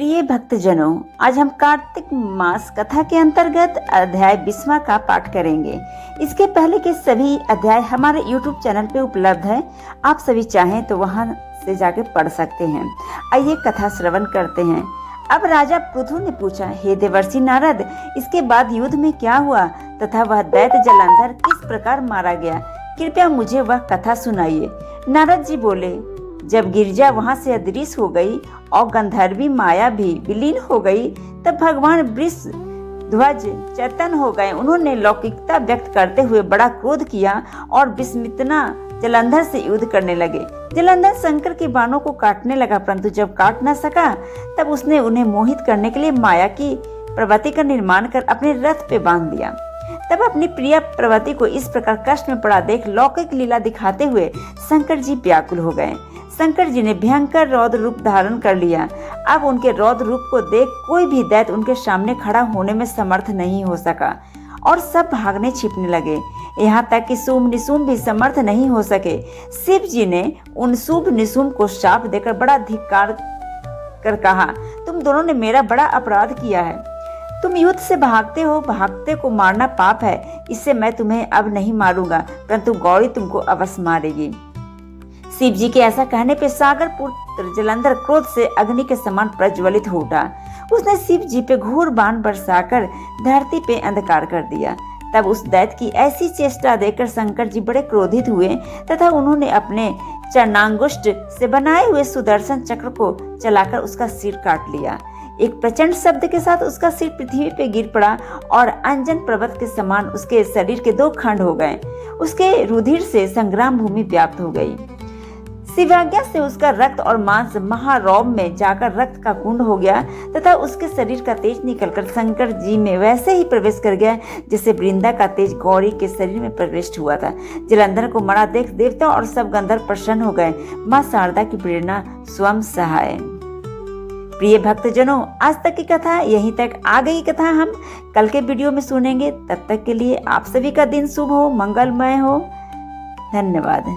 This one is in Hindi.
प्रिय भक्तजनों, आज हम कार्तिक मास कथा के अंतर्गत अध्याय 20वां का पाठ करेंगे। इसके पहले के सभी अध्याय हमारे YouTube चैनल पे उपलब्ध है। आप सभी चाहें तो वहां से जाके पढ़ सकते हैं। आइए कथा श्रवण करते हैं। अब राजा पृथु ने पूछा, हे देवर्षि नारद, इसके बाद युद्ध में क्या हुआ तथा वह दैत्य जलंधर किस प्रकार मारा गया? कृपया मुझे वह कथा सुनाइए। नारद जी बोले, जब गिरजा वहां से अदृश्य हो गई और गंधर्वी माया भी विलीन हो गई, तब भगवान वृष ध्वज चेतन हो गए। उन्होंने लौकिकता व्यक्त करते हुए बड़ा क्रोध किया और विस्मितना जलंधर से युद्ध करने लगे। जलंधर शंकर के बाणों को काटने लगा, परंतु जब काट न सका तब उसने उन्हें मोहित करने के लिए माया की प्रवृत्ति का निर्माण कर अपने रथ पे बांध दिया। तब अपनी प्रिय प्रवृत्ति को इस प्रकार कष्ट में पड़ा देख लौकिक लीला दिखाते हुए शंकर जी व्याकुल हो गए। शंकर जी ने भयंकर रौद्र रूप धारण कर लिया। अब उनके रौद्र रूप को देख कोई भी दैत्य उनके सामने खड़ा होने में समर्थ नहीं हो सका और सब भागने छिपने लगे। यहाँ तक कि शुंभ निशुंभ भी समर्थ नहीं हो सके। शिव जी ने उन शुंभ निशुंभ को शाप देकर बड़ा धिक्कार कर कहा, तुम दोनों ने मेरा बड़ा अपराध किया है। तुम युद्ध से भागते हो, भागते को मारना पाप है। इससे मैं तुम्हें अब नहीं मारूंगा, परंतु गौरी तुमको अवश्य मारेगी। शिव जी के ऐसा कहने पे सागर पुत्र जलंधर क्रोध से अग्नि के समान प्रज्वलित हो उठा। उसने शिव जी पे घोर बाण बरसाकर धरती पे अंधकार कर दिया। तब उस दैत्य की ऐसी चेष्टा देखकर शंकर जी बड़े क्रोधित हुए तथा उन्होंने अपने चरणांगुष्ठ से बनाए हुए सुदर्शन चक्र को चलाकर उसका सिर काट लिया। एक प्रचंड शब्द के साथ उसका सिर पृथ्वी पे गिर पड़ा और अंजन पर्वत के समान उसके शरीर के 2 खंड हो गए। उसके रुधिर से संग्राम भूमि व्याप्त हो गई। शिवाज्ञा से उसका रक्त और मांस महारौब में जाकर रक्त का कुंड हो गया तथा उसके शरीर का तेज निकलकर शंकर जी में वैसे ही प्रवेश कर गया जैसे वृंदा का तेज गौरी के शरीर में प्रविष्ट हुआ था। जलंधर को मरा देख देवता और सब गंधर्व प्रसन्न हो गए। मां शारदा की प्रेरणा स्वयं सहाय। प्रिय भक्तजनों, आज तक की कथा यहीं तक। आगे की कथा हम कल के वीडियो में सुनेंगे। तब तक के लिए आप सभी का दिन शुभ हो, मंगलमय हो। धन्यवाद।